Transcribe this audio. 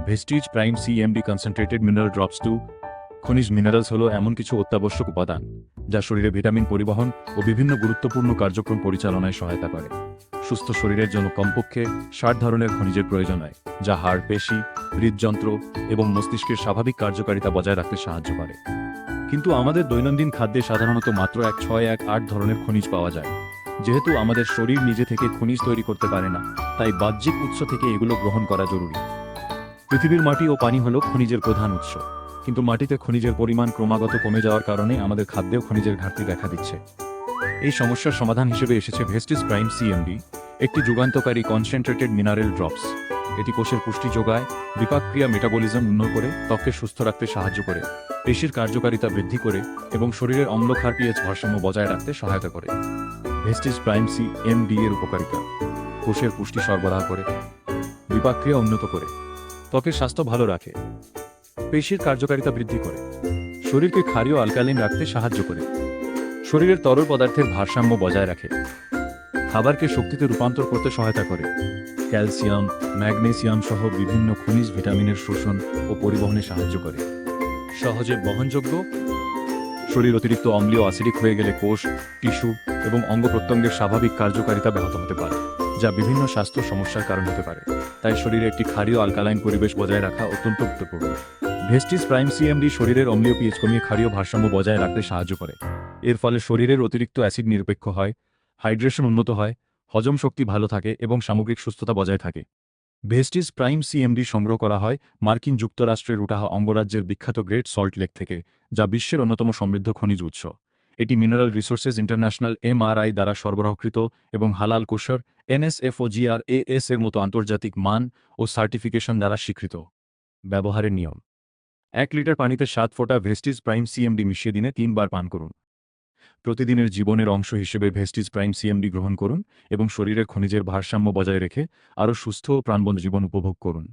Vestige Prime CMD concentrated mineral drops two. খনিজ minerals হলো এমন কিছু অত্যাবশ্যক উপাদান যা শরীরে ভিটামিন পরিবহন ও বিভিন্ন গুরুত্বপূর্ণ কার্যক্রম পরিচালনায় সহায়তা করে। সুস্থ শরীরের জন্য কমপক্ষে 60 ধরনের খনিজের প্রয়োজন হয়, যা হাড়, পেশি, হৃদযন্ত্র এবং মস্তিষ্কের স্বাভাবিক কার্যকারিতা বজায় রাখতে সাহায্য করে। কিন্তু আমাদের দৈনন্দিন খাদ্যে সাধারণত মাত্র 1-6-1-8 ধরনের খনিজ পাওয়া যায়। যেহেতু আমাদের শরীর নিজে থেকে খনিজ তৈরি করতে পারে না, তাই বাহ্যিক উৎস থেকে এগুলো গ্রহণ করা জরুরি। পৃথিবীর মাটি ও পানি হল খনিজের প্রধান উৎস, কিন্তু মাটিতে খনিজের পরিমাণ ক্রমাগত কমে যাওয়ার কারণে আমাদের খাদ্যেও খনিজের ঘাটতি দেখা দিচ্ছে। এই সমস্যার সমাধান হিসেবে এসেছে ভেস্টিজ প্রাইম সিএমডি, একটি যুগান্তকারী কনসেন্ট্রেটেড মিনারেল ড্রপস। এটি কোষের পুষ্টি যোগায়, বিপাক ক্রিয়া মেটাবলিজম উন্নত করে, ত্বককে সুস্থ রাখতে সাহায্য করে, পেশির কার্যকারিতা বৃদ্ধি করে এবং শরীরের অম্লক্ষার পিএইচ ভারসাম্য বজায় রাখতে সহায়তা করে। ভেস্টিজ প্রাইম সিএমডি এর উপকারিতা: কোষের পুষ্টি সরবরাহ করে, বিপাক ক্রিয়া উন্নত করে, ত্বকের স্বাস্থ্য ভালো রাখে, পেশির কার্যকারিতা বৃদ্ধি করে, শরীরকে ক্ষারীয় অ্যালকালিন রাখতে সাহায্য করে, শরীরের তরল পদার্থের ভারসাম্য বজায় রাখে, খাবারকে শক্তিতে রূপান্তর করতে সহায়তা করে, ক্যালসিয়াম, ম্যাগনেসিয়াম সহ বিভিন্ন খনিজ ভিটামিনের শোষণ ও পরিবহনে সাহায্য করে, সহজে বহনযোগ্য। শরীর অতিরিক্ত অম্লীয় অ্যাসিডিক হয়ে গেলে কোষ, টিস্যু এবং অঙ্গ প্রত্যঙ্গের স্বাভাবিক কার্যকারিতা ব্যাহত হতে পারে, যা বিভিন্ন স্বাস্থ্য সমস্যার কারণ হতে পারে। তাই শরীরে একটি ক্ষারীয় অ্যালকালাইন পরিবেশ বজায় রাখা অত্যন্ত গুরুত্বপূর্ণ। ভেস্টিজ প্রাইম সিএমডি শরীরের অম্লীয় পিএইচ কমিয়ে ক্ষারীয় ভারসাম্য বজায় রাখতে সাহায্য করে। এর ফলে শরীরের অতিরিক্ত অ্যাসিড নিরপেক্ষ হয়, হাইড্রেশন উন্নত হয়, হজম শক্তি ভালো থাকে এবং সামগ্রিক সুস্থতা বজায় থাকে। ভেস্টিজ প্রাইম সিএমডি সংগ্রহ করা হয় মার্কিন যুক্তরাষ্ট্রের উটাহ অঙ্গরাজ্যের বিখ্যাত গ্রেট সল্ট লেক থেকে, যা বিশ্বের অন্যতম সমৃদ্ধ খনিজ উৎস। এটি মিনারেল রিসোর্সেস ইন্টারন্যাশনাল এমআরআই দ্বারা সরবরাহকৃত এবং হালাল কোষর NSFOGRAS এর মতো আন্তর্জাতিক মান ও সার্টিফিকেশন দ্বারা স্বীকৃত। ব্যবহারের নিয়ম: 1 লিটার পানিতে 7 ফোঁটা ভেস্টিজ প্রাইম সিএমডি মিশিয়ে দিনে 3 বার পান করুন। প্রতিদিনের জীবনের অংশ হিসেবে ভেস্টিজ প্রাইম সিএমডি গ্রহণ করুন এবং শরীরের খনিজের ভারসাম্য বজায় রেখে আরও সুস্থ ও প্রাণবন্ত জীবন উপভোগ করুন।